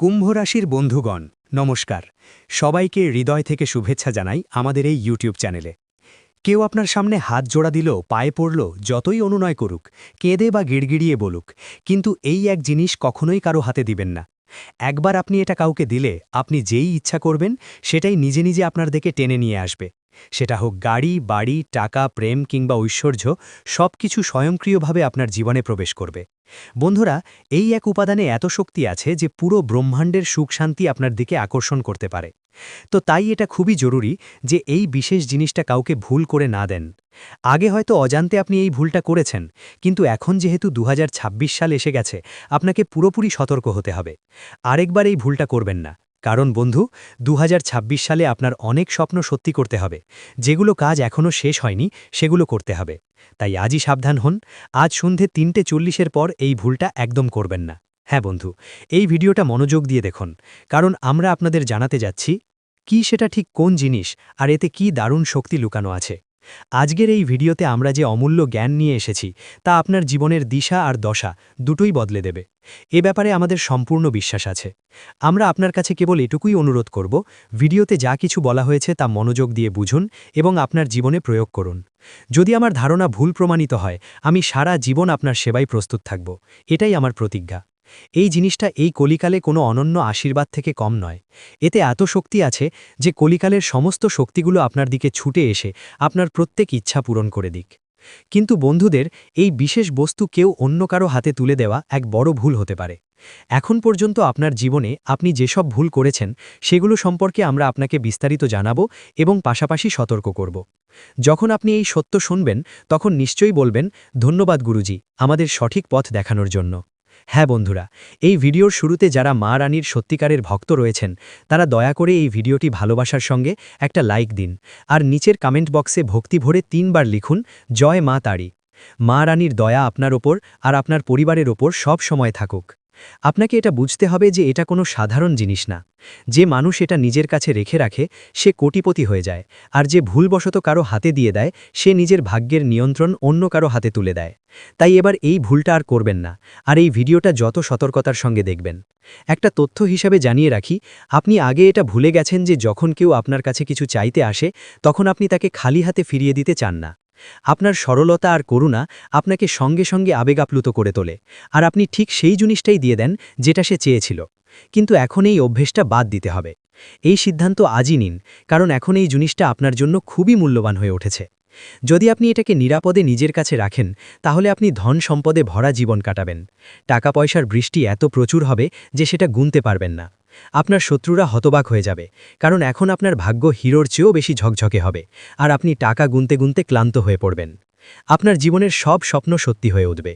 কুম্ভ রাশির বন্ধুগণ নমস্কার। সবাইকে হৃদয় থেকে শুভেচ্ছা জানাই আমাদের এই ইউটিউব চ্যানেলে। কেউ আপনার সামনে হাত জোড়া দিল, পায়ে পড়ল, যতই অনুনয় করুক, কেঁদে বা গিড়গিড়িয়ে বলুক, কিন্তু এই এক জিনিস কখনোই কারো হাতে দিবেন না। একবার আপনি এটা কাউকে দিলে আপনি যেই ইচ্ছা করবেন সেটাই নিজে নিজে আপনার দিকে টেনে নিয়ে আসবে। সেটা হোক গাড়ি, বাড়ি, টাকা, প্রেম কিংবা ঐশ্বর্য, সবকিছু স্বয়ংক্রিয়ভাবে আপনার জীবনে প্রবেশ করবে। বন্ধুরা, এই এক উপাদানে এত শক্তি আছে যে পুরো ব্রহ্মাণ্ডের সুখ শান্তি আপনার দিকে আকর্ষণ করতে পারে। তো তাই এটা খুবই জরুরি যে এই বিশেষ জিনিসটা কাউকে ভুল করে না দেন। আগে হয়তো অজান্তে আপনি এই ভুলটা করেছেন, কিন্তু এখন যেহেতু 2026 সাল এসে গেছে, আপনাকে পুরোপুরি সতর্ক হতে হবে। আরেকবার এই ভুলটা করবেন না। কারণ বন্ধু, 2026 সালে আপনার অনেক স্বপ্ন সত্যি করতে হবে। যেগুলো কাজ এখনও শেষ হয়নি সেগুলো করতে হবে। তাই আজই সাবধান হন। আজ সন্ধে 3:40 পর এই ভুলটা একদম করবেন না। হ্যাঁ বন্ধু, এই ভিডিওটা মনোযোগ দিয়ে দেখুন, কারণ আমরা আপনাদের জানাতে যাচ্ছি কি সেটা ঠিক কোন জিনিস, আর এতে কি দারুণ শক্তি লুকানো আছে। আজকের এই ভিডিওতে আমরা যে অমূল্য জ্ঞান নিয়ে এসেছি তা আপনার জীবনের দিশা আর দশা দুটোই বদলে দেবে। এ ব্যাপারে আমাদের সম্পূর্ণ বিশ্বাস আছে। আমরা আপনার কাছে কেবল এটুকুই অনুরোধ করব, ভিডিওতে যা কিছু বলা হয়েছে তা মনোযোগ দিয়ে বুঝুন এবং আপনার জীবনে প্রয়োগ করুন। যদি আমার ধারণা ভুল প্রমাণিত হয়, আমি সারা জীবন আপনার সেবায় প্রস্তুত থাকব। এটাই আমার প্রতিজ্ঞা। এই জিনিসটা এই কলিকালে কোনো অনন্য আশীর্বাদ থেকে কম নয়। এতে এত শক্তি আছে যে কলিকালের সমস্ত শক্তিগুলো আপনার দিকে ছুটে এসে আপনার প্রত্যেক ইচ্ছা পূরণ করে দিক। কিন্তু বন্ধুদের, এই বিশেষ বস্তু কেউ অন্য কারো হাতে তুলে দেওয়া এক বড় ভুল হতে পারে। এখন পর্যন্ত আপনার জীবনে আপনি যেসব ভুল করেছেন সেগুলো সম্পর্কে আমরা আপনাকে বিস্তারিত জানাবো এবং পাশাপাশি সতর্ক করব। যখন আপনি এই সত্য শুনবেন তখন নিশ্চয়ই বলবেন, ধন্যবাদ গুরুজি, আমাদের সঠিক পথ দেখানোর জন্য। হ্যাঁ বন্ধুরা, এই ভিডিওর শুরুতে যারা মা রানীর সত্যিকারের ভক্ত রয়েছেন তারা দয়া করে এই ভিডিওটি ভালোবাসার সঙ্গে একটা লাইক দিন, আর নিচের কমেন্ট বক্সে ভক্তি ভরে 3 বার লিখুন, জয় মা তারি। মা রানীর দয়া আপনার ওপর আর আপনার পরিবারের ওপর সব সময় থাকুক। আপনাকে এটা বুঝতে হবে যে এটা কোনো সাধারণ জিনিস না। যে মানুষ এটা নিজের কাছে রেখে রাখে সে কোটিপতি হয়ে যায়, আর যে ভুলবশত কারো হাতে দিয়ে দেয় সে নিজের ভাগ্যের নিয়ন্ত্রণ অন্য কারো হাতে তুলে দেয়। তাই এবার এই ভুলটা আর করবেন না, আর এই ভিডিওটা যত সতর্কতার সঙ্গে দেখবেন। একটা তথ্য হিসাবে জানিয়ে রাখি, আপনি আগে এটা ভুলে গেছেন যে যখন কেউ আপনার কাছে কিছু চাইতে আসে তখন আপনি তাকে খালি হাতে ফিরিয়ে দিতে চান না। আপনার সরলতা আর করুণা আপনাকে সঙ্গে সঙ্গে আবেগাপ্লুত করে তোলে, আর আপনি ঠিক সেই জিনিসটাই দিয়ে দেন যেটা সে চেয়েছিল। কিন্তু এখন এই অভ্যেসটা বাদ দিতে হবে। এই সিদ্ধান্ত আজই নিন, কারণ এখন এই জিনিসটা আপনার জন্য খুবই মূল্যবান হয়ে উঠেছে। যদি আপনি এটাকে নিরাপদে নিজের কাছে রাখেন তাহলে আপনি ধন সম্পদে ভরা জীবন কাটাবেন। টাকা পয়সার বৃষ্টি এত প্রচুর হবে যে সেটা গুনতে পারবেন না। আপনার শত্রুরা হতবাক হয়ে যাবে, কারণ এখন আপনার ভাগ্য হিরোর চেয়েও বেশি ঝকঝকে হবে, আর আপনি টাকা গুনতে গুনতে ক্লান্ত হয়ে পড়বেন। আপনার জীবনের সব স্বপ্ন সত্যি হয়ে উঠবে।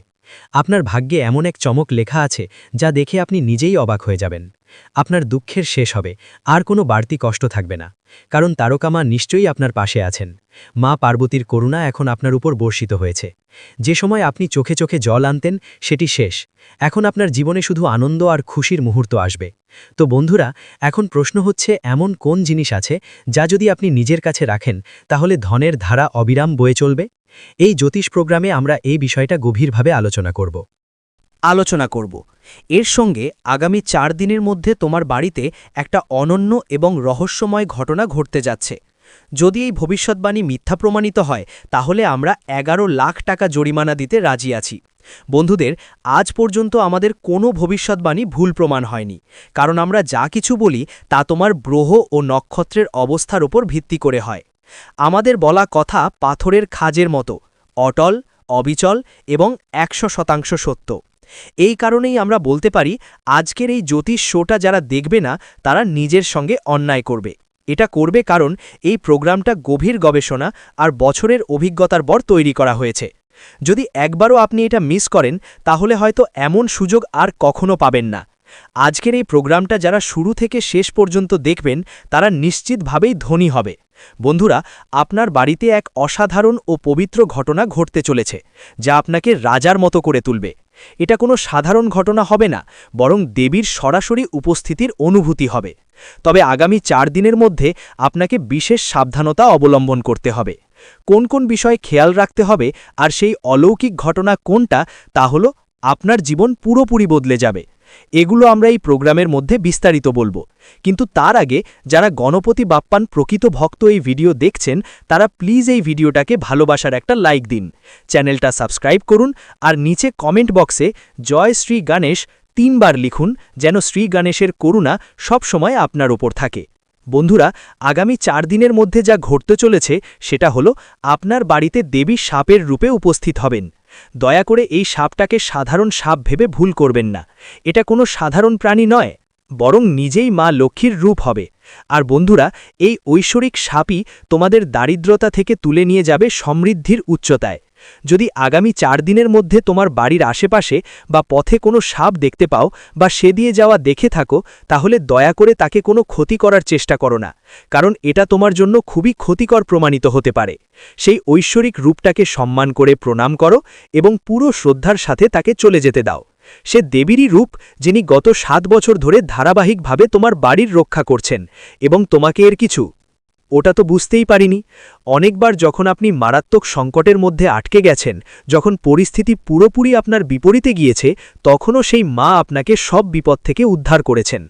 আপনার ভাগ্যে এমন এক চমক লেখা আছে যা দেখে আপনি নিজেই অবাক হয়ে যাবেন। আপনার দুঃখের শেষ হবে, আর কোনো বাড়তি কষ্ট থাকবে না, কারণ তারকা মা নিশ্চয়ই আপনার পাশে আছেন। মা পার্বতীর করুণা এখন আপনার উপর বর্ষিত হয়েছে। যে সময় আপনি চোখে চোখে জল আনতেন সেটি শেষ। এখন আপনার জীবনে শুধু আনন্দ আর খুশির মুহূর্ত আসবে। তো বন্ধুরা, এখন প্রশ্ন হচ্ছে, এমন কোন জিনিস আছে যা যদি আপনি নিজের কাছে রাখেন তাহলে ধনের ধারা অবিরাম বয়ে চলবে? এই জ্যোতিষ প্রোগ্রামে আমরা এই বিষয়টা গভীরভাবে আলোচনা করব। এর সঙ্গে আগামী 4 দিনের মধ্যে তোমার বাড়িতে একটা অনন্য এবং রহস্যময় ঘটনা ঘটতে যাচ্ছে। যদি এই ভবিষ্যৎবাণী মিথ্যা প্রমাণিত হয় তাহলে আমরা 11 লাখ টাকা জরিমানা দিতে রাজি আছি। বন্ধুদের, আজ পর্যন্ত আমাদের কোনো ভবিষ্যৎবাণী ভুল প্রমাণ হয়নি, কারণ আমরা যা কিছু বলি তা তোমার গ্রহ ও নক্ষত্রের অবস্থার উপর ভিত্তি করে হয়। আমাদের বলা কথা পাথরের খাজের মতো অটল, অবিচল এবং 100% সত্য। এই কারণেই আমরা বলতে পারি, আজকের এই জ্যোতিষ শোটা যারা দেখবে না তারা নিজের সঙ্গে অন্যায় করবে। এটা করবে কারণ এই প্রোগ্রামটা গভীর গবেষণা আর বছরের অভিজ্ঞতার পর তৈরি করা হয়েছে। যদি একবারও আপনি এটা মিস করেন তাহলে হয়তো এমন সুযোগ আর কখনো পাবেন না। আজকের এই প্রোগ্রামটা যারা শুরু থেকে শেষ পর্যন্ত দেখবেন তারা নিশ্চিতভাবেই ধনী হবে। বন্ধুরা, আপনার বাড়িতে এক অসাধারণ ও পবিত্র ঘটনা ঘটতে চলেছে যা আপনাকে রাজার মতো করে তুলবে। এটা কোনো সাধারণ ঘটনা হবে না, বরং দেবীর সরাসরি উপস্থিতির অনুভূতি হবে। তবে আগামী 4 দিনের মধ্যে আপনাকে বিশেষ সাবধানতা অবলম্বন করতে হবে। কোন কোন বিষয়ে খেয়াল রাখতে হবে আর সেই অলৌকিক ঘটনা কোনটা তা হলো আপনার জীবন পুরোপুরি বদলে যাবে। এগুলো আমরা এই প্রোগ্রামের মধ্যে বিস্তারিত বলবো। কিন্তু তার আগে যারা গণপতি বাপ্পান প্রকৃত ভক্ত এই ভিডিও দেখছেন তারা প্লিজ এই ভিডিওটাকে ভালোবাসার একটা লাইক দিন, চ্যানেলটা সাবস্ক্রাইব করুন আর নিচে কমেন্ট বক্সে জয় শ্রী গণেশ 3 বার লিখুন, যেন শ্রী গণেশের করুণা সবসময় আপনার ওপর থাকে। বন্ধুরা, আগামী 4 দিনের মধ্যে যা ঘটতে চলেছে সেটা হলো আপনার বাড়িতে দেবী সাপের রূপে উপস্থিত হবেন। দয়া করে এই সাপটাকে সাধারণ সাপ ভেবে ভুল করবেন না। এটা কোনো সাধারণ প্রাণী নয়, বরং নিজেই মা লক্ষ্মীর রূপ হবে। আর বন্ধুরা, এই ঐশ্বরিক সাপই তোমাদের দারিদ্রতা থেকে তুলে নিয়ে যাবে সমৃদ্ধির উচ্চতায়। যদি আগামী 4 দিনের মধ্যে তোমার বাড়ির আশেপাশে বা পথে কোনো সাপ দেখতে পাও বা সে দিয়ে যাওয়া দেখে থাকো, তাহলে দয়া করে তাকে কোনো ক্ষতি করার চেষ্টা করো না, কারণ এটা তোমার জন্য খুবই ক্ষতিকর প্রমাণিত হতে পারে। সেই ঐশ্বরিক রূপটাকে সম্মান করে প্রণাম করো এবং পুরো শ্রদ্ধার সাথে তাকে চলে যেতে দাও। সে দেবীরই রূপ, যিনি গত 7 বছর ধরে ধারাবাহিকভাবে তোমার বাড়ির রক্ষা করছেন এবং তোমাকে এর কিছু ওটা তো বুঝতেই পারিনি। অনেকবার যখন আপনি মারাত্মক সংকটের মধ্যে আটকে গেছেন, যখন পরিস্থিতি পুরোপুরি আপনার বিপরীতে গিয়েছে, তখনও সেই মা আপনাকে সব বিপদ থেকে উদ্ধার করেছেন।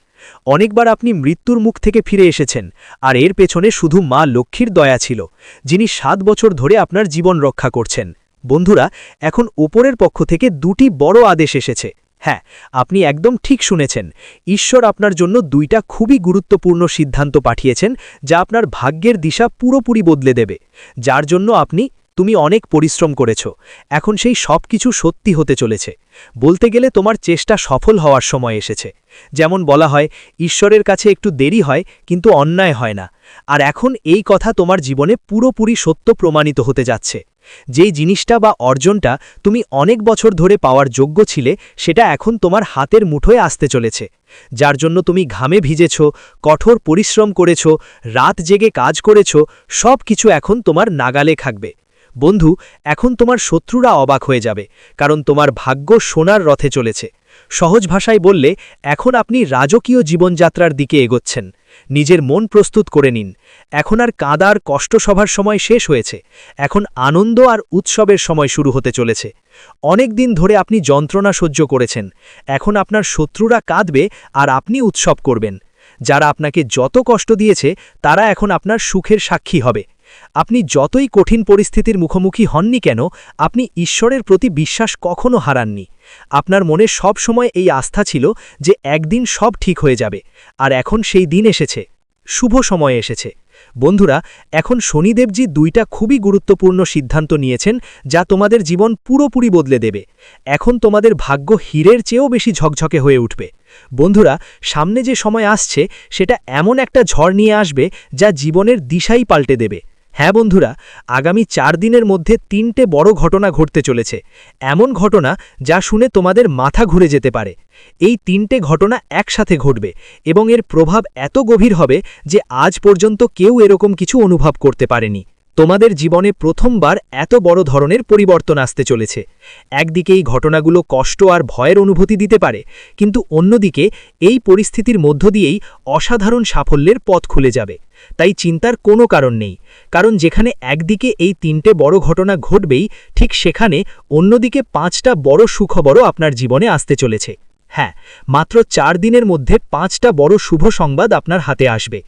অনেকবার আপনি মৃত্যুর মুখ থেকে ফিরে এসেছেন, আর এর পেছনে শুধু মা লক্ষ্মীর দয়া ছিল, যিনি 7 বছর ধরে আপনার জীবন রক্ষা করছেন। বন্ধুরা, এখন ওপরের পক্ষ থেকে 2টি বড় আদেশ এসেছে। হ্যাঁ, আপনি একদম ঠিক শুনেছেন। ঈশ্বর আপনার জন্য 2টা খুবই গুরুত্বপূর্ণ সিদ্ধান্ত পাঠিয়েছেন, যা আপনার ভাগ্যের দিশা পুরোপুরি বদলে দেবে। যার জন্য তুমি অনেক পরিশ্রম করেছ। এখন সেই সব কিছু সত্যি হতে চলেছে। বলতে গেলে তোমার চেষ্টা সফল হওয়ার সময় এসেছে। যেমন বলা হয়, ঈশ্বরের কাছে একটু দেরি হয় কিন্তু অন্যায় হয় না। আর এখন এই কথা তোমার জীবনে পুরোপুরি সত্য প্রমাণিত হতে যাচ্ছে। যেই জিনিসটা বা অর্জনটা তুমি অনেক বছর ধরে পাওয়ার যোগ্য ছিলে, সেটা এখন তোমার হাতের মুঠোয় আসতে চলেছে। যার জন্য তুমি ঘামে ভিজেছ, কঠোর পরিশ্রম করেছ, রাত জেগে কাজ করেছ, সব কিছু এখন তোমার নাগালে থাকবে। বন্ধু, এখন তোমার শত্রুরা অবাক হয়ে যাবে, কারণ তোমার ভাগ্য সোনার রথে চলেছে। সহজ ভাষায় বললে, এখন আপনি রাজকীয় জীবনযাত্রার দিকে এগোচ্ছেন। নিজের মন প্রস্তুত করে নিন। এখন আর কাঁদার কষ্ট সভার সময় শেষ হয়েছে। এখন আনন্দ আর উৎসবের সময় শুরু হতে চলেছে। অনেক দিন ধরে আপনি যন্ত্রণা সহ্য করেছেন। এখন আপনার শত্রুরা কাঁদবে আর আপনি উৎসব করবেন। যারা আপনাকে যত কষ্ট দিয়েছে, তারা এখন আপনার সুখের সাক্ষী হবে। আপনি যতই কঠিন পরিস্থিতির মুখোমুখি হননি কেন, আপনি ঈশ্বরের প্রতি বিশ্বাস কখনো হারাননি। আপনার মনে সব সময় এই আস্থা ছিল যে একদিন সব ঠিক হয়ে যাবে, আর এখন সেই দিন এসেছে। শুভ সময় এসেছে। বন্ধুরা, এখন শনিদেবজি 2টা খুবই গুরুত্বপূর্ণ সিদ্ধান্ত নিয়েছেন, যা তোমাদের জীবন পুরোপুরি বদলে দেবে। এখন তোমাদের ভাগ্য হীরের চেয়েও বেশি ঝকঝকে হয়ে উঠবে। বন্ধুরা, সামনে যে সময় আসছে, সেটা এমন একটা ঝড় নিয়ে আসবে যা জীবনের দিশাই পাল্টে দেবে। হ্যাঁ বন্ধুরা, আগামী 4 দিনের মধ্যে 3টে বড় ঘটনা ঘটতে চলেছে। এমন ঘটনা যা শুনে তোমাদের মাথা ঘুরে যেতে পারে। এই 3টে ঘটনা একসাথে ঘটবে এবং এর প্রভাব এত গভীর হবে যে আজ পর্যন্ত কেউ এরকম কিছু অনুভব করতে পারেনি। তোমাদের জীবনে প্রথমবার এত বড় ধরনের পরিবর্তন আসতে চলেছে। একদিকে এই ঘটনাগুলো কষ্ট আর ভয়ের অনুভূতি দিতে পারে, কিন্তু অন্যদিকে এই পরিস্থিতির মধ্য দিয়েই অসাধারণ সাফল্যের পথ খুলে যাবে। তাই চিন্তার কোনো কারণ নেই, কারণ যেখানে একদিকে এই 3টে বড় ঘটনা ঘটবেই, ঠিক সেখানে অন্যদিকে 5টা বড় সুখবরও আপনার জীবনে আসতে চলেছে। হ্যাঁ, মাত্র 4 দিনের মধ্যে 5টা বড় শুভ সংবাদ আপনার হাতে আসবে।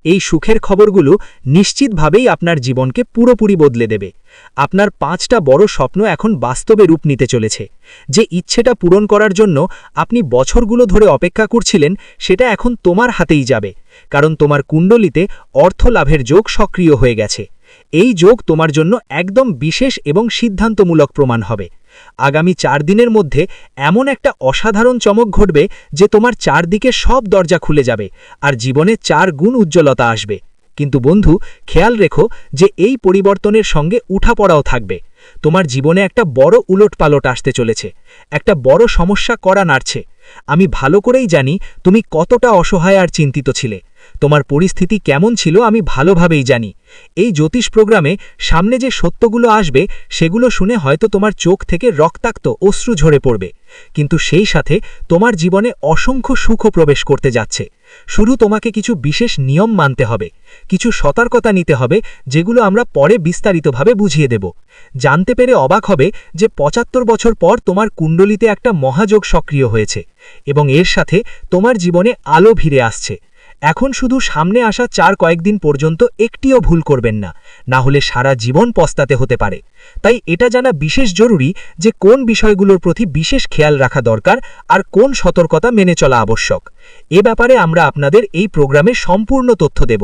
এই সুখের খবরগুলো নিশ্চিতভাবেই আপনার জীবনকে পুরোপুরি বদলে দেবে। আপনার 5টা বড় স্বপ্ন এখন বাস্তবে রূপ নিতে চলেছে। যে ইচ্ছেটা পূরণ করার জন্য আপনি বছরগুলো ধরে অপেক্ষা করছিলেন, সেটা এখন তোমার হাতেই যাবে, কারণ তোমার কুণ্ডলিতে অর্থ লাভের যোগ সক্রিয় হয়ে গেছে। এই যোগ তোমার জন্য একদম বিশেষ এবং সিদ্ধান্তমূলক প্রমাণ হবে। আগামী 4 দিনের মধ্যে এমন একটা অসাধারণ চমক ঘটবে যে তোমার চারদিকে সব দরজা খুলে যাবে আর জীবনে 4 গুণ উজ্জ্বলতা আসবে। কিন্তু বন্ধু, খেয়াল রেখো যে এই পরিবর্তনের সঙ্গে উঠাপড়াও থাকবে। তোমার জীবনে একটা বড় উলটপালট আসতে চলেছে, একটা বড় সমস্যা কড়া নাড়ছে। আমি ভালো করেই জানি তুমি কতটা অসহায় আর চিন্তিত ছিলে। তোমার পরিস্থিতি কেমন ছিল আমি ভালোভাবেই জানি। এই জ্যোতিষ প্রোগ্রামে সামনে যে সত্যগুলো আসবে, সেগুলো শুনে হয়তো তোমার চোখ থেকে রক্তাক্ত অশ্রু ঝরে পড়বে, কিন্তু সেই সাথে তোমার জীবনে অসংখ্য সুখও প্রবেশ করতে যাচ্ছে। শুধু তোমাকে কিছু বিশেষ নিয়ম মানতে হবে, কিছু সতর্কতা নিতে হবে, যেগুলো আমরা পরে বিস্তারিতভাবে বুঝিয়ে দেব। জানতে পেরে অবাক হবে যে ৭৫ বছর পর তোমার কুণ্ডলিতে একটা মহাযোগ সক্রিয় হয়েছে এবং এর সাথে তোমার জীবনে আলো ফিরে আসছে। এখন শুধু সামনে আসা কয়েকদিন পর্যন্ত একটিও ভুল করবেন না, না হলে সারা জীবন পস্তাতে হতে পারে। তাই এটা জানা বিশেষ জরুরি যে কোন বিষয়গুলোর প্রতি বিশেষ খেয়াল রাখা দরকার আর কোন সতর্কতা মেনে চলা আবশ্যক। এ ব্যাপারে আমরা আপনাদের এই প্রোগ্রামে সম্পূর্ণ তথ্য দেব।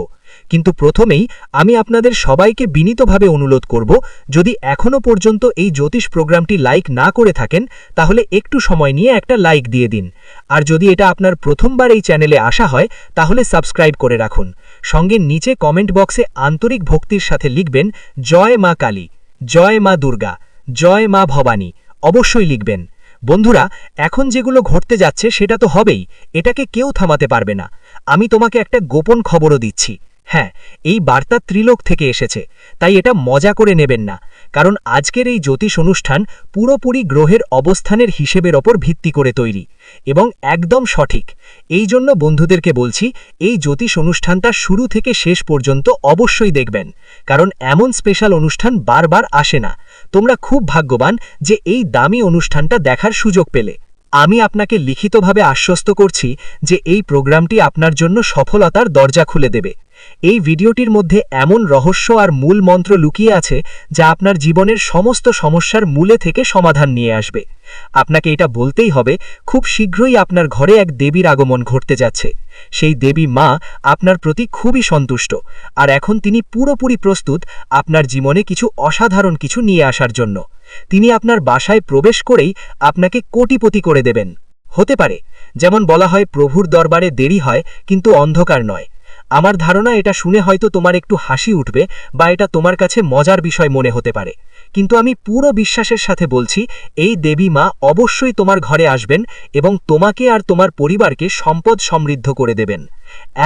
কিন্তু প্রথমেই আমি আপনাদের সবাইকে বিনীতভাবে অনুরোধ করব, যদি এখনও পর্যন্ত এই জ্যোতিষ প্রোগ্রামটি লাইক না করে থাকেন তাহলে একটু সময় নিয়ে একটা লাইক দিয়ে দিন। আর যদি এটা আপনার প্রথমবার এই চ্যানেলে আসা হয় তাহলে সাবস্ক্রাইব করে রাখুন। সঙ্গে নিচে কমেন্ট বক্সে আন্তরিক ভক্তির সাথে লিখবেন জয় মা কালী, জয় মা দুর্গা, জয় মা ভবানী, অবশ্যই লিখবেন। বন্ধুরা, এখন যেগুলো ঘটতে যাচ্ছে সেটা তো হবেই, এটাকে কেউ থামাতে পারবে না। আমি তোমাকে একটা গোপন খবরও দিচ্ছি। হ্যাঁ, এই বার্তা ত্রিলোক থেকে এসেছে, তাই এটা মজা করে নেবেন না, কারণ আজকের এই জ্যোতিষ অনুষ্ঠান পুরোপুরি গ্রহের অবস্থানের হিসেবের ওপর ভিত্তি করে তৈরি এবং একদম সঠিক। এই জন্য বন্ধুদেরকে বলছি, এই জ্যোতিষ অনুষ্ঠানটা শুরু থেকে শেষ পর্যন্ত অবশ্যই দেখবেন, কারণ এমন স্পেশাল অনুষ্ঠান বারবার আসে না। তোমরা খুব ভাগ্যবান যে এই দামি অনুষ্ঠানটা দেখার সুযোগ পেলে। আমি আপনাকে লিখিতভাবে আশ্বস্ত করছি যে এই প্রোগ্রামটি আপনার জন্য সফলতার দরজা খুলে দেবে। এই ভিডিওটির মধ্যে এমন রহস্য আর মূল মন্ত্র লুকিয়ে আছে যা আপনার জীবনের সমস্ত সমস্যার মূলে থেকে সমাধান নিয়ে আসবে। আপনাকে এটা বলতেই হবে, খুব শীঘ্রই আপনার ঘরে এক দেবীর আগমন ঘটতে যাচ্ছে। সেই দেবী মা আপনার প্রতি খুবই সন্তুষ্ট, আর এখন তিনি পুরোপুরি প্রস্তুত আপনার জীবনে কিছু অসাধারণ কিছু নিয়ে আসার জন্য। তিনি আপনার বাসায় প্রবেশ করেই আপনাকে কোটিপতি করে দেবেন। হতে পারে, যেমন বলা হয়, প্রভুর দরবারে দেরি হয় কিন্তু অন্ধকার নয়। আমার ধারণা এটা শুনে হয়তো তোমার একটু হাসি উঠবে বা এটা তোমার কাছে মজার বিষয় মনে হতে পারে, কিন্তু আমি পুরো বিশ্বাসের সাথে বলছি, এই দেবী মা অবশ্যই তোমার ঘরে আসবেন এবং তোমাকে আর তোমার পরিবারকে সম্পদ সমৃদ্ধ করে দেবেন।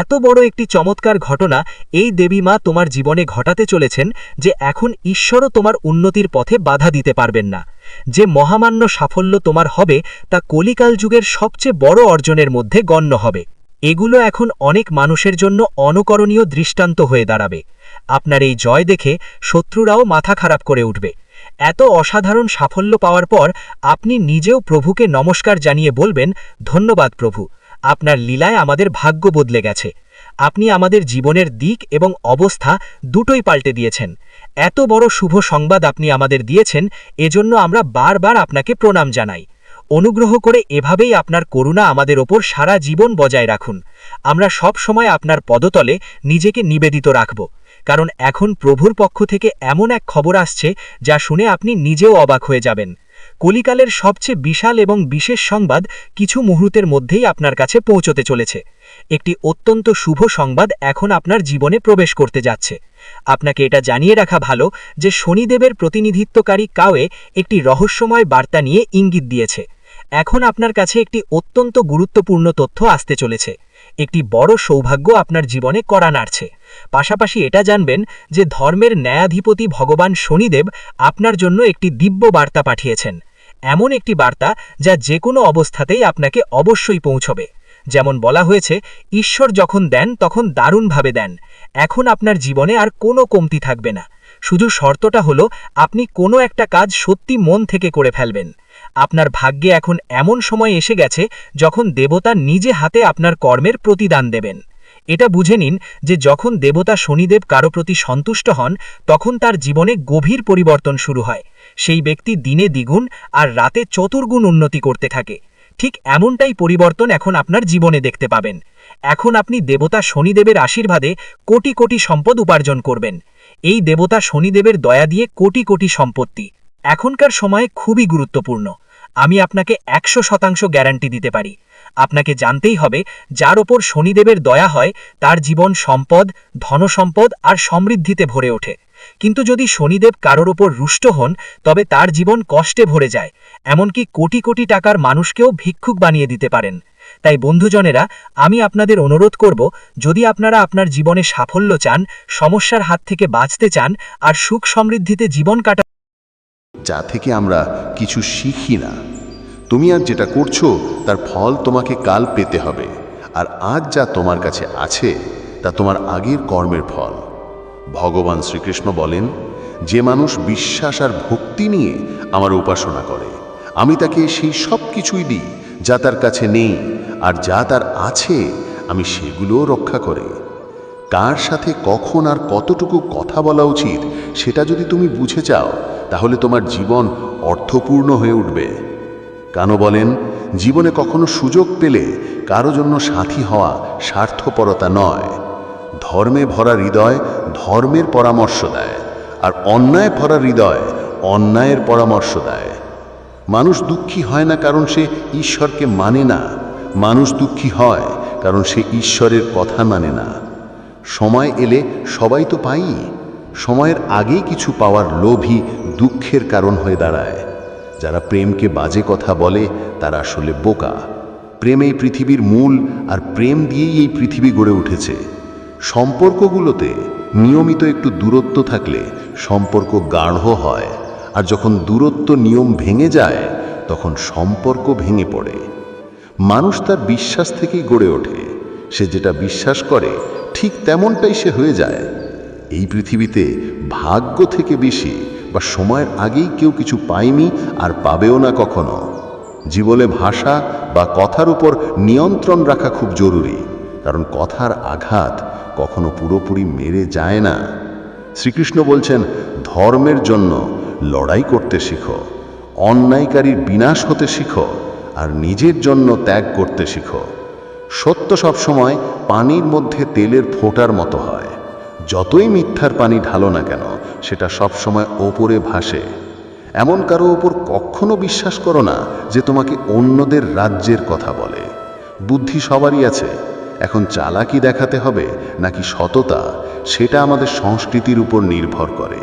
এত বড় একটি চমৎকার ঘটনা এই দেবী মা তোমার জীবনে ঘটাতে চলেছেন যে এখন ঈশ্বরও তোমার উন্নতির পথে বাধা দিতে পারবেন না। যে মহামান্য সাফল্য তোমার হবে তা কলিকাল যুগের সবচেয়ে বড় অর্জনের মধ্যে গণ্য হবে। এগুলো এখন অনেক মানুষের জন্য অনুকরণীয় দৃষ্টান্ত হয়ে দাঁড়াবে। আপনার এই জয় দেখে শত্রুরাও মাথা খারাপ করে উঠবে। এত অসাধারণ সাফল্য পাওয়ার পর আপনি নিজেও প্রভুকে নমস্কার জানিয়ে বলবেন, ধন্যবাদ প্রভু, আপনার লীলায় আমাদের ভাগ্য বদলে গেছে। আপনি আমাদের জীবনের দিক এবং অবস্থা দুটোই পাল্টে দিয়েছেন। এত বড় শুভ সংবাদ আপনি আমাদের দিয়েছেন, এজন্য আমরা বারবার আপনাকে প্রণাম জানাই। অনুগ্রহ করে এভাবেই আপনার করুণা আমাদের ওপর সারা জীবন বজায় রাখুন। আমরা সব সময় আপনার পদতলে নিজেকে নিবেদিত রাখব, কারণ এখন প্রভুর পক্ষ থেকে এমন এক খবর আসছে যা শুনে আপনি নিজেও অবাক হয়ে যাবেন। কলিকালের সবচেয়ে বিশাল এবং বিশেষ সংবাদ কিছু মুহূর্তের মধ্যেই আপনার কাছে পৌঁছতে চলেছে। একটি অত্যন্ত শুভ সংবাদ এখন আপনার জীবনে প্রবেশ করতে যাচ্ছে। আপনাকে এটা জানিয়ে রাখা ভালো যে শনিদেবের প্রতিনিধিত্বকারী কাউয়ে একটি রহস্যময় বার্তা নিয়ে ইঙ্গিত দিয়েছে। এখন আপনার কাছে একটি অত্যন্ত গুরুত্বপূর্ণ তথ্য আসতে চলেছে। একটি বড় সৌভাগ্য আপনার জীবনে কড়া নাড়ছে। পাশাপাশি এটা জানবেন যে ধর্মের ন্যায়াধিপতি ভগবান শনিদেব আপনার জন্য একটি দিব্য বার্তা পাঠিয়েছেন। এমন একটি বার্তা যা যে কোনো অবস্থাতেই আপনাকে অবশ্যই পৌঁছবে। যেমন বলা হয়েছে, ঈশ্বর যখন দেন তখন দারুণভাবে দেন। এখন আপনার জীবনে আর কোনো কমতি থাকবে না। শুধু শর্তটা হলো আপনি কোনো একটা কাজ সত্যি মন থেকে করে ফেলবেন। আপনার ভাগ্যে এখন এমন সময় এসে গেছে যখন দেবতা নিজে হাতে আপনার কর্মের প্রতিদান দেবেন। এটা বুঝে নিন যে যখন দেবতা শনিদেব কারো প্রতি সন্তুষ্ট হন তখন তার জীবনে গভীর পরিবর্তন শুরু হয়। সেই ব্যক্তি দিনে দ্বিগুণ আর রাতে চতুর্গুণ উন্নতি করতে থাকে। ঠিক এমনটাই পরিবর্তন এখন আপনার জীবনে দেখতে পাবেন। এখন আপনি দেবতা শনিদেবের আশীর্বাদে কোটি কোটি সম্পদ উপার্জন করবেন। এই দেবতা শনিদেবের দয়া দিয়ে কোটি কোটি সম্পত্তি। এখনকার সময়ে খুবই গুরুত্বপূর্ণ। আমি আপনাকে 100% গ্যারান্টি দিতে পারি। আপনাকে জানতেই হবে, যার ওপর শনিদেবের দয়া হয় তার জীবন সম্পদ, ধনসম্পদ আর সমৃদ্ধিতে ভরে ওঠে। কিন্তু যদি শনিদেব কারোর ওপর রুষ্ট হন তবে তার জীবন কষ্টে ভরে যায়, এমনকি কোটি কোটি টাকার মানুষকেও ভিক্ষুক বানিয়ে দিতে পারেন। তাই বন্ধুজনেরা, আমি আপনাদের অনুরোধ করব, যদি আপনারা আপনার জীবনে সাফল্য চান, সমস্যার হাত থেকে বাঁচতে চান আর সুখ সমৃদ্ধিতে জীবন কাটা, যা থেকে আমরা কিছু শিখি না। তুমি আজ যেটা করছো তার ফল তোমাকে কাল পেতে হবে। আর আজ যা তোমার কাছে আছে তা তোমার আগের কর্মের ফল। ভগবান শ্রীকৃষ্ণ বলেন, যে মানুষ বিশ্বাস আর ভক্তি নিয়ে আমার উপাসনা করে, আমি তাকে সেই সব কিছুই দিই যা তার কাছে নেই, আর যা তার আছে আমি সেগুলোও রক্ষা করে। কার সাথে কখন আর কতটুকু কথা বলা উচিত সেটা যদি তুমি বুঝে যাও, তাহলে তোমার জীবন অর্থপূর্ণ হয়ে উঠবে। কানো বলেন, জীবনে কখনো সুযোগ পেলে কারো জন্য সাথী হওয়া স্বার্থপরতা নয়। ধর্মে ভরা হৃদয় ধর্মের পরামর্শ দেয়, আর অন্যায় ভরা হৃদয় অন্যায়ের পরামর্শ দেয়। মানুষ দুঃখী হয় না কারণ সে ঈশ্বরকে মানে না, মানুষ দুঃখী হয় কারণ সে ঈশ্বরের কথা মানে না। সময় এলে সবাই তো পাই, সময়ের আগেই কিছু পাওয়ার লোভই দুঃখের কারণ হয়ে দাঁড়ায়। যারা প্রেমকে বাজে কথা বলে তারা আসলে বোকা। প্রেম এই পৃথিবীর মূল, আর প্রেম দিয়েই এই পৃথিবী গড়ে উঠেছে। সম্পর্কগুলোতে নিয়মিত একটু দূরত্ব থাকলে সম্পর্ক গাঢ় হয়, আর যখন দূরত্ব নিয়ম ভেঙে যায় তখন সম্পর্ক ভেঙে পড়ে। মানুষ তার বিশ্বাস থেকেই গড়ে ওঠে, সে যেটা বিশ্বাস করে ঠিক তেমনটাই সে হয়ে যায়। এই পৃথিবীতে ভাগ্য থেকে বেশি বা সময়ের আগেই কেউ কিছু পায়নি আর পাবেও না কখনো। জীবনে ভাষা বা কথার উপর নিয়ন্ত্রণ রাখা খুব জরুরি, কারণ কথার আঘাত কখনো পুরোপুরি মেরে যায় না। শ্রীকৃষ্ণ বলছেন, ধর্মের জন্য লড়াই করতে শিখো, অন্যায়কারীর বিনাশ হতে শিখো, আর নিজের জন্য ত্যাগ করতে শিখো। সত্য সবসময় পানির মধ্যে তেলের ফোঁটার মতো হয়। যতই মিথ্যার পানি ঢালো না কেন, সেটা সবসময় ওপরে ভাসে। এমন কারো ওপর কখনো বিশ্বাস করো না যে তোমাকে অন্যদের রাজ্যের কথা বলে। বুদ্ধি সবারই আছে, এখন চালাকি দেখাতে হবে নাকি সততা, সেটা আমাদের সংস্কৃতির উপর নির্ভর করে।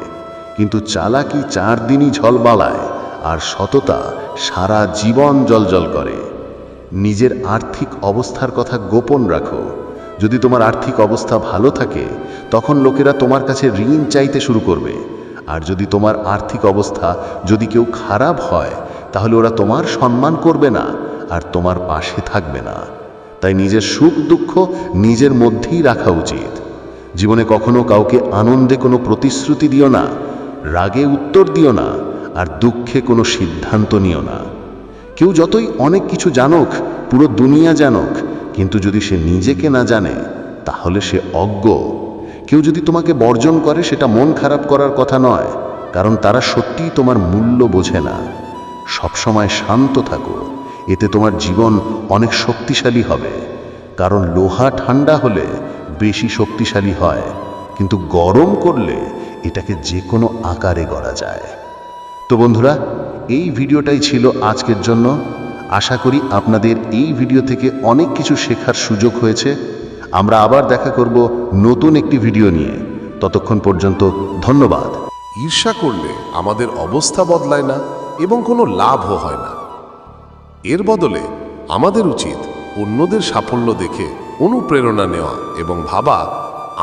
কিন্তু চালাকি 4 দিনই ঝলবালায়, আর সততা সারা জীবন জ্বলজ্বল করে। নিজের আর্থিক অবস্থার কথা গোপন রাখো। যদি তোমার আর্থিক অবস্থা ভালো থাকে, তখন লোকেরা তোমার কাছে ঋণ চাইতে শুরু করবে। আর যদি তোমার আর্থিক অবস্থা যদি কেউ খারাপ হয়, তাহলে ওরা তোমার সম্মান করবে না আর তোমার পাশে থাকবে না। তাই নিজের সুখ দুঃখ নিজের মধ্যেই রাখা উচিত। জীবনে কখনো কাউকে আনন্দে কোনো প্রতিশ্রুতি দিও না, রাগে উত্তর দিও না, আর দুঃখে কোনো সিদ্ধান্ত নিও না। কেউ যতই অনেক কিছু জানুক, পুরো দুনিয়া জানুক, কিন্তু যদি সে নিজেকে না জানে তাহলে সে অজ্ঞ। কেউ যদি তোমাকে বর্জন করে, সেটা মন খারাপ করার কথা নয়, কারণ তারা সত্যিই তোমার মূল্য বোঝে না। সবসময় শান্ত থাকো, এতে তোমার জীবন অনেক শক্তিশালী হবে। কারণ লোহা ঠান্ডা হলে বেশি শক্তিশালী হয়, কিন্তু গরম করলে এটাকে যে কোনো আকারে গড়া যায়। তো বন্ধুরা, এই ভিডিওটাই ছিল আজকের জন্য। আশা করি আপনাদের এই ভিডিও থেকে অনেক কিছু শেখার সুযোগ হয়েছে। আমরা আবার দেখা করব নতুন একটি ভিডিও নিয়ে। ততক্ষণ পর্যন্ত ধন্যবাদ। ঈর্ষা করলে আমাদের অবস্থা বদলায় না এবং কোনো লাভও হয় না। এর বদলে আমাদের উচিত অন্যদের সাফল্য দেখে অনুপ্রেরণা নেওয়া এবং ভাবা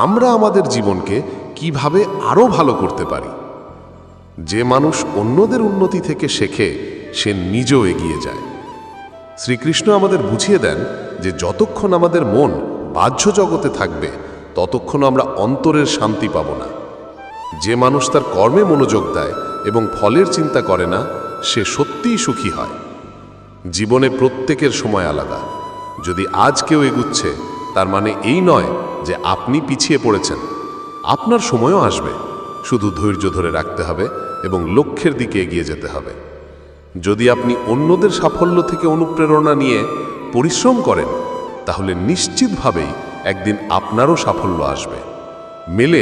আমরা আমাদের জীবনকে কিভাবে আরও ভালো করতে পারি। যে মানুষ অন্যদের উন্নতি থেকে শেখে, সে নিজেও এগিয়ে যায়। শ্রীকৃষ্ণ আমাদের বুঝিয়ে দেন যে যতক্ষণ আমাদের মন বাহ্য জগতে থাকবে, ততক্ষণ আমরা অন্তরের শান্তি পাব না। যে মানুষ তার কর্মে মনোযোগ দেয় এবং ফলের চিন্তা করে না, সে সত্যিই সুখী হয়। জীবনে প্রত্যেকের সময় আলাদা। যদি আজ কেউ এগুচ্ছে, তার মানে এই নয় যে আপনি পিছিয়ে পড়েছেন। আপনার সময়ও আসবে, শুধু ধৈর্য ধরে রাখতে হবে এবং লক্ষ্যের দিকে এগিয়ে যেতে হবে। যদি আপনি অন্যদের সাফল্য থেকে অনুপ্রেরণা নিয়ে পরিশ্রম করেন, তাহলে নিশ্চিতভাবেই একদিন আপনারও সাফল্য আসবে। মেলে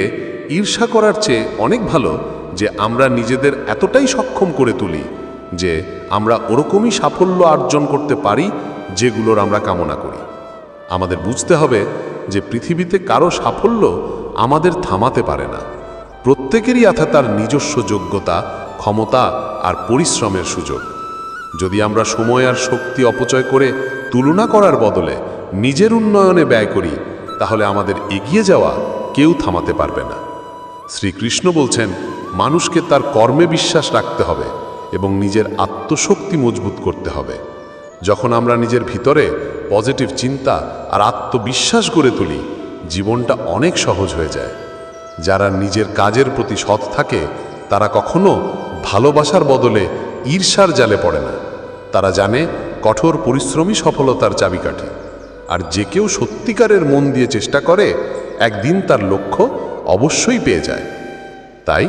ঈর্ষা করার চেয়ে অনেক ভালো যে আমরা নিজেদের এতটাই সক্ষম করে তুলি যে আমরা ওরকমই সাফল্য অর্জন করতে পারি যেগুলোর আমরা কামনা করি। আমাদের বুঝতে হবে যে পৃথিবীতে কারো সাফল্য আমাদের থামাতে পারে না। প্রত্যেকেরই আছে তার নিজস্ব যোগ্যতা, ক্ষমতা আর পরিশ্রমের সুযোগ। যদি আমরা সময় আর শক্তি অপচয় করে তুলনা করার বদলে নিজের উন্নয়নে ব্যয় করি, তাহলে আমাদের এগিয়ে যাওয়া কেউ থামাতে পারবে না। শ্রীকৃষ্ণ বলছেন, মানুষকে তার কর্মে বিশ্বাস রাখতে হবে এবং নিজের আত্মশক্তি মজবুত করতে হবে। যখন আমরা নিজের ভিতরে পজিটিভ চিন্তা আর আত্মবিশ্বাস গড়ে তুলি, জীবনটা অনেক সহজ হয়ে যায়। যারা নিজের কাজের প্রতি সৎ থাকে তারা কখনো ভালোবাসার বদলে ঈর্ষার জালে পড়ে না। তারা জানে কঠোর পরিশ্রমই সফলতার চাবিকাঠি। আর যে কেউ সত্যিকারের মন দিয়ে চেষ্টা করে একদিন তার লক্ষ্য অবশ্যই পেয়ে যায়। তাই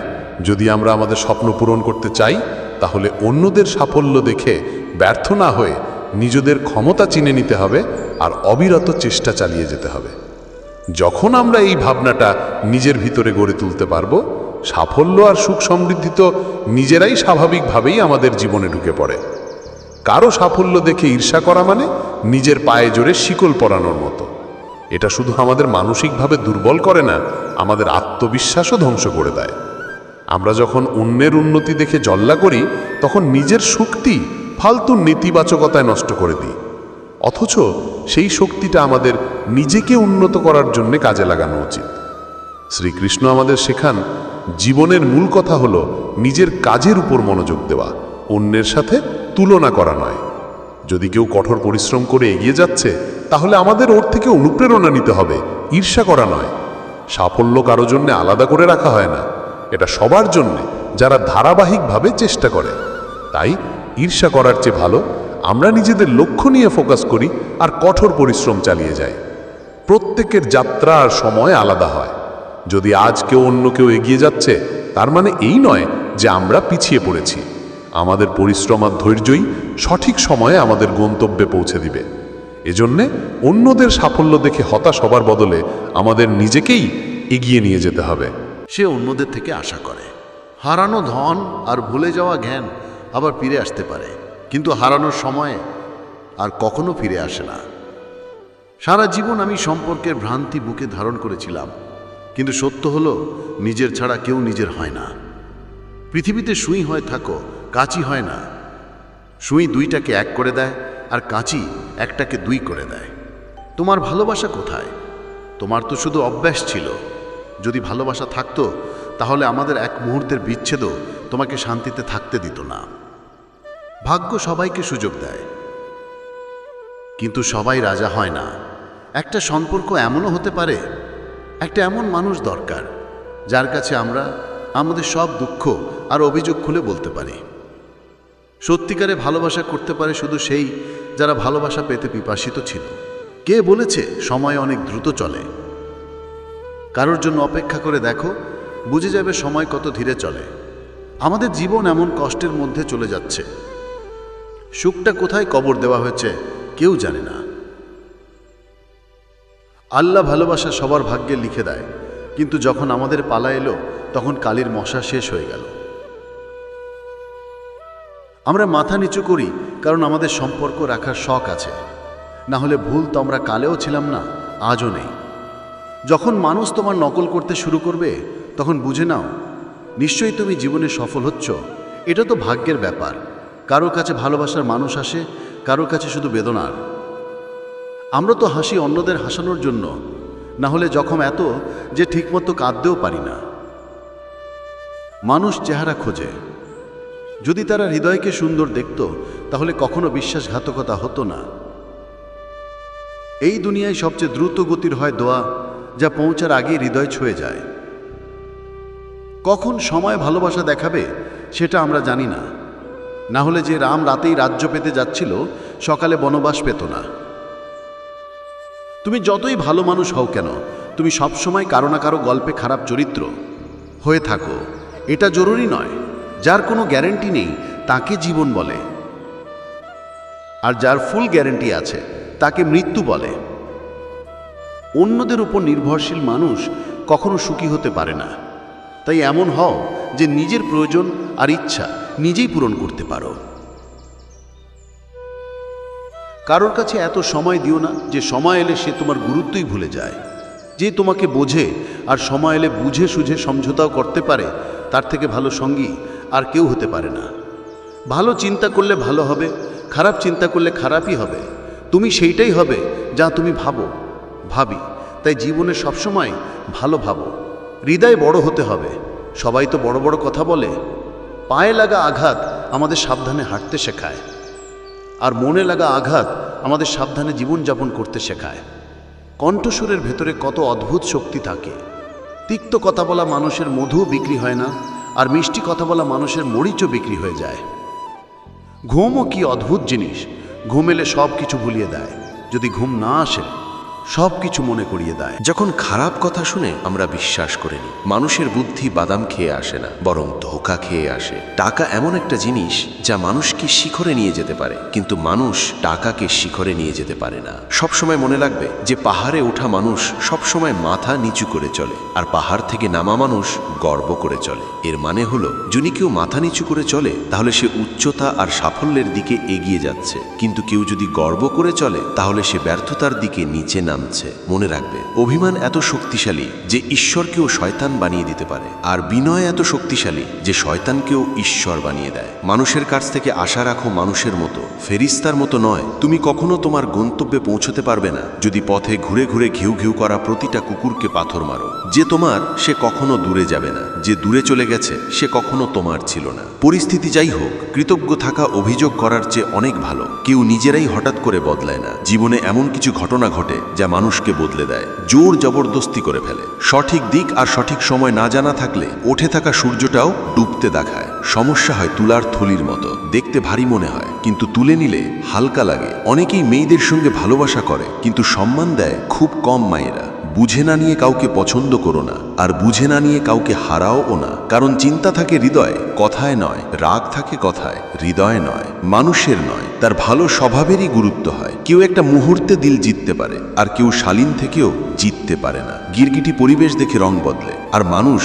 যদি আমরা আমাদের স্বপ্ন পূরণ করতে চাই তাহলে অন্যদের সাফল্য দেখে ব্যর্থ না হয়ে নিজেদের ক্ষমতা চিনে নিতে হবে আর অবিরত চেষ্টা চালিয়ে যেতে হবে। যখন আমরা এই ভাবনাটা নিজের ভিতরে গড়ে তুলতে পারবো, সাফল্য আর সুখ সমৃদ্ধি তো নিজেরাই স্বাভাবিকভাবেই আমাদের জীবনে ঢুকে পড়ে। কারো সাফল্য দেখে ঈর্ষা করা মানে নিজের পায়ে জোরে শিকল পরানোর মতো। এটা শুধু আমাদের মানসিকভাবে দুর্বল করে না, আমাদের আত্মবিশ্বাসও ধ্বংস করে দেয়। আমরা যখন অন্যের উন্নতি দেখে জল্লা করি তখন নিজের শক্তি ফালতু নেতিবাচকতায় নষ্ট করে দিই। অথচ সেই শক্তিটা আমাদের নিজেকে উন্নত করার জন্য কাজে লাগানো উচিত। শ্রীকৃষ্ণ আমাদের শেখান জীবনের মূল কথা হলো নিজের কাজের উপর মনোযোগ দেওয়া, অন্যের সাথে তুলনা করা নয়। যদি কেউ কঠোর পরিশ্রম করে এগিয়ে যাচ্ছে তাহলে আমাদের ওর থেকে অনুপ্রেরণা নিতে হবে, ঈর্ষা করা নয়। সাফল্য কারো জন্য আলাদা করে রাখা হয় না, এটা সবার জন্য যারা ধারাবাহিকভাবে চেষ্টা করে। তাই ঈর্ষা করার চেয়ে ভালো আমরা নিজেদের লক্ষ্য নিয়ে ফোকাস করি আর কঠোর পরিশ্রম চালিয়ে যাই। প্রত্যেকের যাত্রা আর সময় আলাদা হয়। যদি আজ কেউ অন্য কেউ এগিয়ে যাচ্ছে তার মানে এই নয় যে আমরা পিছিয়ে পড়েছি। আমাদের পরিশ্রম আর ধৈর্যই সঠিক সময়ে আমাদের গন্তব্যে পৌঁছে দিবে। এজন্যে অন্যদের সাফল্য দেখে হতাশ হবার বদলে আমাদের নিজেকেই এগিয়ে নিয়ে যেতে হবে। সে অন্যদের থেকে আশা করে। হারানো ধন আর ভুলে যাওয়া জ্ঞান আবার ফিরে আসতে পারে, কিন্তু হারানোর সময়ে আর কখনো ফিরে আসে না। সারা জীবন আমি সম্পর্কের ভ্রান্তি বুকে ধারণ করেছিলাম, কিন্তু সত্য হলো নিজের ছাড়া কেউ নিজের হয় না। পৃথিবীতে সুই হয় থাকো, কাঁচি হয় না। সুই দুইটাকে এক করে দেয় আর কাঁচি একটাকে দুই করে দেয়। তোমার ভালোবাসা কোথায়? তোমার তো শুধু অভ্যাস ছিল। যদি ভালোবাসা থাকতো তাহলে আমাদের এক মুহূর্তের বিচ্ছেদও তোমাকে শান্তিতে থাকতে দিত না। ভাগ্য সবাইকে সুযোগ দেয়, কিন্তু সবাই রাজা হয় না। একটা সম্পর্ক এমনও হতে পারে, একটা এমন মানুষ দরকার যার কাছে আমরা আমাদের সব দুঃখ আর অভিযোগ খুলে বলতে পারি। সত্যিকারে ভালোবাসা করতে পারে শুধু সেই যারা ভালোবাসা পেতে পিপাসিত ছিল। কে বলেছে সময় অনেক দ্রুত চলে? কারোর জন্য অপেক্ষা করে দেখো, বুঝে যাবে সময় কত ধীরে চলে। আমাদের জীবন এমন কষ্টের মধ্যে চলে যাচ্ছে, সুখটা কোথায় কবর দেওয়া হয়েছে কেউ জানে না। আল্লাহ ভালোবাসা সবার ভাগ্যে লিখে দেয়, কিন্তু যখন আমাদের পালা এলো তখন কালির মশা শেষ হয়ে গেল। আমরা মাথা নিচু করি কারণ আমাদের সম্পর্ক রাখার শখ আছে, না হলে ভুল তো আমরা কালেও ছিলাম না, আজও নেই। যখন মানুষ তোমার নকল করতে শুরু করবে তখন বুঝে নাও নিশ্চয়ই তুমি জীবনে সফল হচ্ছ। এটা তো ভাগ্যের ব্যাপার। কারো কাছে ভালোবাসার মানুষ আসে, কারো কাছে শুধু বেদনার। আমরা তো হাসি অন্যদের হাসানোর জন্য, না হলে জখম এত যে ঠিকমতো কাঁদতেও পারি না। মানুষ চেহারা খোঁজে, যদি তারা হৃদয়কে সুন্দর দেখত তাহলে কখনো বিশ্বাসঘাতকতা হতো না। এই দুনিয়ায় সবচেয়ে দ্রুত গতির হয় দোয়া, যা পৌঁছার আগেই হৃদয় ছুঁয়ে যায়। কখন সময় ভালোবাসা দেখাবে সেটা আমরা জানি না। না হলে যে রাম রাতেই রাজ্য পেতে যাচ্ছিল সকালে বনবাস পেত না। তুমি যতই ভালো মানুষ হও কেন, তুমি সবসময় কারো না কারো গল্পে খারাপ চরিত্র হয়ে থাকো, এটা জরুরি নয়। যার কোনো গ্যারেন্টি নেই তাকে জীবন বলে, আর যার ফুল গ্যারেন্টি আছে তাকে মৃত্যু বলে। অন্যদের উপর নির্ভরশীল মানুষ কখনো সুখী হতে পারে না। তাই এমন হও যে নিজের প্রয়োজন আর ইচ্ছা নিজেই পূরণ করতে পারো। কারোর কাছে এত সময় দিও না যে সময় এলে সে তোমার গুরুত্বই ভুলে যায়। যে তোমাকে বোঝে আর সময় এলে বুঝে সুঝে সমঝোতাও করতে পারে, তার থেকে ভালো সঙ্গী আর কেউ হতে পারে না। ভালো চিন্তা করলে ভালো হবে, খারাপ চিন্তা করলে খারাপই হবে। তুমি সেইটাই হবে যা তুমি ভাবি। তাই জীবনে সবসময় ভালো ভাবো। হৃদয় বড় হতে হবে। সবাই তো বড় বড় কথা বলে। পায়ে লাগা আঘাত আমাদের সাবধানে হাঁটতে শেখায়, আর মনে লাগা আঘাত আমাদের সাবধানে জীবনযাপন করতে শেখায়। কণ্ঠস্বরের ভেতরে কত অদ্ভুত শক্তি থাকে। তিক্ত কথা বলা মানুষের মধুও বিক্রি হয় না, আর মিষ্টি কথা বলা মানুষের মরিচও বিক্রি হয়ে যায়। ঘুমও কি অদ্ভুত জিনিস। ঘুম এলে সব কিছু ভুলিয়ে দেয়, যদি ঘুম না আসে সব কিছু মনে করিয়ে দেয়। যখন খারাপ কথা শুনে আমরা বিশ্বাস করে নিই। মানুষের বুদ্ধি বাদাম খেয়ে আসে না, বরং ধোঁকা খেয়ে আসে। টাকা এমন একটা জিনিস যা মানুষকে শিখরে নিয়ে যেতে পারে, কিন্তু মানুষ টাকাকে শিখরে নিয়ে যেতে পারে না। সবসময় মনে রাখবে যে পাহাড়ে ওঠা মানুষ সবসময় মাথা নিচু করে চলে, আর পাহাড় থেকে নামা মানুষ গর্ব করে চলে। এর মানে হলো, যদি কেউ মাথা নিচু করে চলে তাহলে সে উচ্চতা আর সাফল্যের দিকে এগিয়ে যাচ্ছে, কিন্তু কেউ যদি গর্ব করে চলে তাহলে সে ব্যর্থতার দিকে নিচে নামছে। মনে রাখবে, অভিমান এত শক্তিশালী যে ঈশ্বরকেও শয়তান বানিয়ে দিতে পারে, আর বিনয় এত শক্তিশালী যে শয়তানকেও ঈশ্বর বানিয়ে দেয়। মানুষের কাছ থেকে আশা রাখো মানুষের মতো, ফেরিস্তার মতো নয়। তুমি কখনো তোমার গন্তব্যে পৌঁছতে পারবে না যদি পথে ঘুরে ঘুরে ঘেউ ঘেউ করা প্রতিটা কুকুরকে পাথর মারো। যে তোমার, সে কখনো দূরে যাবে না। যে দূরে চলে গেছে সে কখনো তোমার ছিল না। পরিস্থিতি যাই হোক, কৃতজ্ঞ থাকা অভিযোগ করার চেয়ে অনেক ভালো। কেউ নিজেরাই হঠাৎ করে বদলায় না। জীবনে এমন কিছু ঘটনা ঘটে যা মানুষকে বদলে দেয়, জোর জবরদস্তি করে ফেলে। সঠিক দিক আর সঠিক সময় না জানা থাকলে ওঠে থাকা সূর্যটাও ডুবতে দেখায়। সমস্যা হয় তুলার থলির মতো, দেখতে ভারী মনে হয় কিন্তু তুলে নিলে হালকা লাগে। অনেকেই মেয়েদের সঙ্গে ভালোবাসা করে, কিন্তু সম্মান দেয় খুব কম মায়েরা। বুঝে না নিয়ে কাউকে পছন্দ করো না, আর বুঝে না নিয়ে কাউকে হারাও না। কারণ চিন্তা থাকে হৃদয়ে, কথায় নয়। রাগ থাকে কথায়, হৃদয়ে নয়, মানুষের নয়। তার ভালো স্বভাবেরই গুরুত্ব হয়। কেউ একটা মুহূর্তে দিল জিততে পারে, আর কেউ শালীন থেকেও জিততে পারে না। গিরগিটি পরিবেশ দেখে রং বদলে, আর মানুষ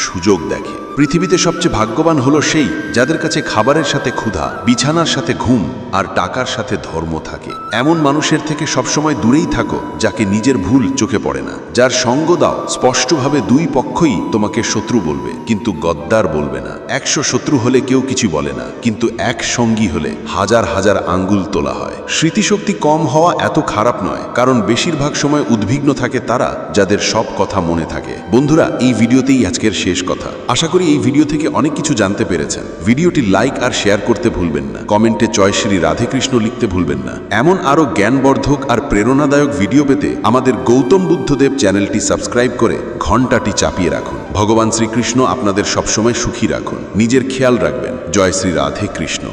সুযোগ দেখে। পৃথিবীতে সবচেয়ে ভাগ্যবান হলো সেই যাদের কাছে খাবারের সাথে ক্ষুধা, বিছানার সাথে ঘুম, আর টাকার সাথে ধর্ম থাকে। এমন মানুষের থেকে সবসময় দূরেই থাকো যাকে নিজের ভুল চোখে পড়ে না। যার সঙ্গ দাও স্পষ্টভাবে দুই পক্ষই তোমাকে শত্রু বলবে, কিন্তু গদ্দার বলবে না। 100 শত্রু হলে কেউ কিছু বলে না, কিন্তু এক সঙ্গী হলে হাজার হাজার আঙ্গুল তোলা হয়। স্মৃতিশক্তি কম হওয়া এত খারাপ নয়, কারণ বেশিরভাগ সময় উদ্বিগ্ন থাকে তারা যাদের সব কথা মনে থাকে। বন্ধুরা, এই ভিডিওতেই আজকের শেষ কথা। আশা করি এই ভিডিও থেকে অনেক কিছু জানতে পেরেছেন। ভিডিওটি লাইক আর শেয়ার করতে ভুলবেন না। কমেন্টে জয় শ্রী রাধেকৃষ্ণ লিখতে ভুলবেন না। এমন আরো জ্ঞানবর্ধক আর প্রেরণাদায়ক ভিডিও পেতে আমাদের গৌতম বুদ্ধদেব চ্যানেলটি সাবস্ক্রাইব করে ঘন্টাটি চাপিয়ে রাখুন। ভগবান শ্রীকৃষ্ণ আপনাদের সবসময় সুখী রাখুন। নিজের খেয়াল রাখবেন। জয় শ্রী রাধেকৃষ্ণ।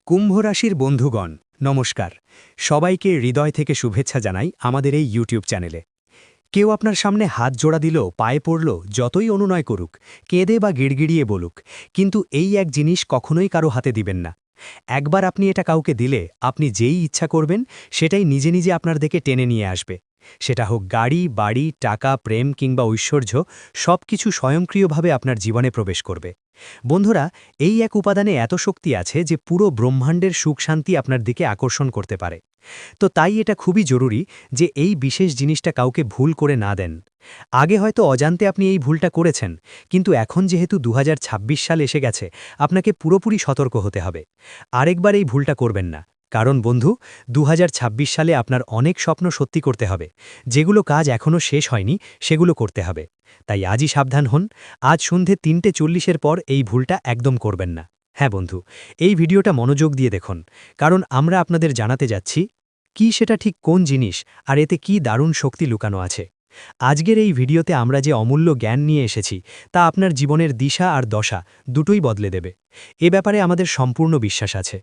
কুম্ভ রাশির বন্ধুগণ, নমস্কার। সবাইকে হৃদয় থেকে শুভেচ্ছা জানাই আমাদের এই ইউটিউব চ্যানেলে। কেউ আপনার সামনে হাত জোড়া দিল, পায়ে পড়ল, যতই অনুনয় করুক, কেঁদে বা গিড়গিড়িয়ে বলুক, কিন্তু এই এক জিনিস কখনোই কারো হাতে দিবেন না। একবার আপনি এটা কাউকে দিলে আপনি যেই ইচ্ছা করবেন সেটাই নিজে নিজে আপনার দিকে টেনে নিয়ে আসবে। সেটা হোক গাড়ি, বাড়ি, টাকা, প্রেম কিংবা ঐশ্বর্য, সব কিছু স্বয়ংক্রিয়ভাবে আপনার জীবনে প্রবেশ করবে। বন্ধুরা, এই এক উপাদানে এত শক্তি আছে যে পুরো ব্রহ্মাণ্ডের সুখ শান্তি আপনার দিকে আকর্ষণ করতে পারে। তো তাই এটা খুবই জরুরি যে এই বিশেষ জিনিসটা কাউকে ভুল করে না দেন। আগে হয়তো অজান্তে আপনি এই ভুলটা করেছেন, কিন্তু এখন যেহেতু 2026 সাল এসে গেছে, আপনাকে পুরোপুরি সতর্ক হতে হবে। আরেকবার এই ভুলটা করবেন না। কারণ বন্ধু, 2026 সালে আপনার অনেক স্বপ্ন সত্যি করতে হবে। যেগুলো কাজ এখনও শেষ হয়নি সেগুলো করতে হবে। তাই আজই সাবধান হন। আজ সন্ধে 3:40 পর এই ভুলটা একদম করবেন না। হ্যাঁ বন্ধু, এই ভিডিওটা মনোযোগ দিয়ে দেখুন, কারণ আমরা আপনাদের জানাতে যাচ্ছি কি সেটা ঠিক কোন জিনিস, আর এতে কি দারুণ শক্তি লুকানো আছে। আজকের এই ভিডিওতে আমরা যে অমূল্য জ্ঞান নিয়ে এসেছি তা আপনার জীবনের দিশা আর দশা দুটোই বদলে দেবে। এ ব্যাপারে আমাদের সম্পূর্ণ বিশ্বাস আছে।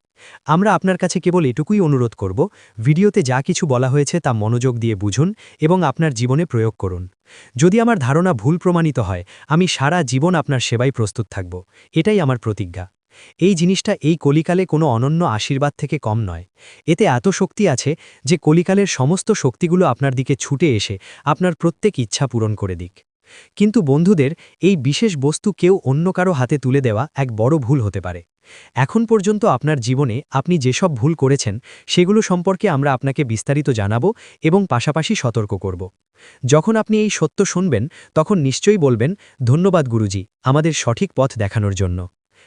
আমরা আপনার কাছে কেবল এটুকুই অনুরোধ করব, ভিডিওতে যা কিছু বলা হয়েছে তা মনোযোগ দিয়ে বুঝুন এবং আপনার জীবনে প্রয়োগ করুন। যদি আমার ধারণা ভুল প্রমাণিত হয়, আমি সারা জীবন আপনার সেবায় প্রস্তুত থাকব। এটাই আমার প্রতিজ্ঞা। এই জিনিসটা এই কলিকালে কোনো অনন্য আশীর্বাদ থেকে কম নয়। এতে এত শক্তি আছে যে কলিকালের সমস্ত শক্তিগুলো আপনার দিকে ছুটে এসে আপনার প্রত্যেক ইচ্ছা পূরণ করে দিক। কিন্তু বন্ধুদের, এই বিশেষ বস্তু কেউ অন্য কারো হাতে তুলে দেওয়া এক বড় ভুল হতে পারে। এখন পর্যন্ত আপনার জীবনে আপনি যেসব ভুল করেছেন সেগুলো সম্পর্কে আমরা আপনাকে বিস্তারিত জানাবো এবং পাশাপাশি সতর্ক করব। যখন আপনি এই সত্য শুনবেন তখন নিশ্চয়ই বলবেন, ধন্যবাদ গুরুজি, আমাদের সঠিক পথ দেখানোর জন্য।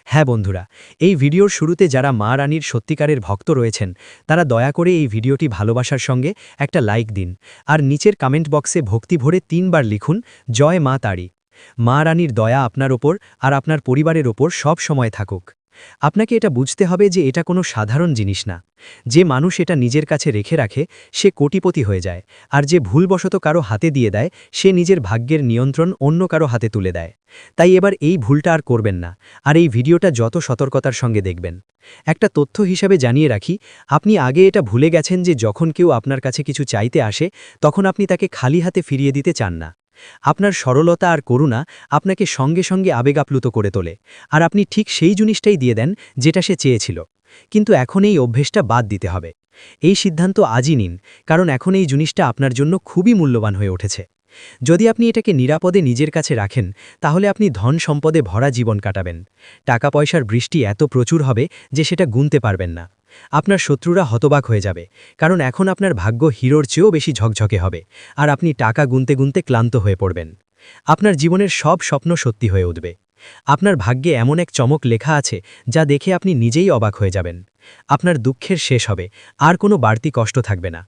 হ্যাঁ বন্ধুরা, এই ভিডিওর শুরুতে যারা মা রানীর সত্যিকারের ভক্ত রয়েছেন তারা দয়া করে এই ভিডিওটি ভালোবাসার সঙ্গে একটা লাইক দিন, আর নিচের কমেন্ট বক্সে ভক্তি ভরে 3 বার লিখুন, জয় মা তারি। মা রানীর দয়া আপনার ওপর আর আপনার পরিবারের ওপর সব সময় থাকুক। আপনাকে এটা বুঝতে হবে যে এটা কোনো সাধারণ জিনিস না। যে মানুষ এটা নিজের কাছে রেখে রাখে সে কোটিপতি হয়ে যায়, আর যে ভুলবশত কারো হাতে দিয়ে দেয় সে নিজের ভাগ্যের নিয়ন্ত্রণ অন্য কারো হাতে তুলে দেয়। তাই এবার এই ভুলটা আর করবেন না, আর এই ভিডিওটা যত সতর্কতার সঙ্গে দেখবেন। একটা তথ্য হিসাবে জানিয়ে রাখি, আপনি আগে এটা ভুলে গেছেন যে যখন কেউ আপনার কাছে কিছু চাইতে আসে তখন আপনি তাকে খালি হাতে ফিরিয়ে দিতে চান না। আপনার সরলতা আর করুণা আপনাকে সঙ্গে সঙ্গে আবেগাপ্লুত করে তোলে, আর আপনি ঠিক সেই জিনিসটাই দিয়ে দেন যেটা সে চেয়েছিল। কিন্তু এখন এই অভ্যেসটা বাদ দিতে হবে। এই সিদ্ধান্ত আজই নিন, কারণ এখন এই জিনিসটা আপনার জন্য খুবই মূল্যবান হয়ে উঠেছে। যদি আপনি এটাকে নিরাপদে নিজের কাছে রাখেন তাহলে আপনি ধন সম্পদে ভরা জীবন কাটাবেন। টাকা পয়সার বৃষ্টি এত প্রচুর হবে যে সেটা গুনতে পারবেন না। আপনার শত্রুরা হতবাক হয়ে যাবে, কারণ এখন আপনার ভাগ্য হিরোর চেয়েও বেশি ঝকঝকে হবে, আর আপনি টাকা গুনতে গুনতে ক্লান্ত হয়ে পড়বেন। আপনার জীবনের সব স্বপ্ন সত্যি হয়ে উঠবে। আপনার ভাগ্যে এমন এক চমক লেখা আছে যা দেখে আপনি নিজেই অবাক হয়ে যাবেন। আপনার দুঃখের শেষ হবে, আর কোনো বাড়তি কষ্ট থাকবে না।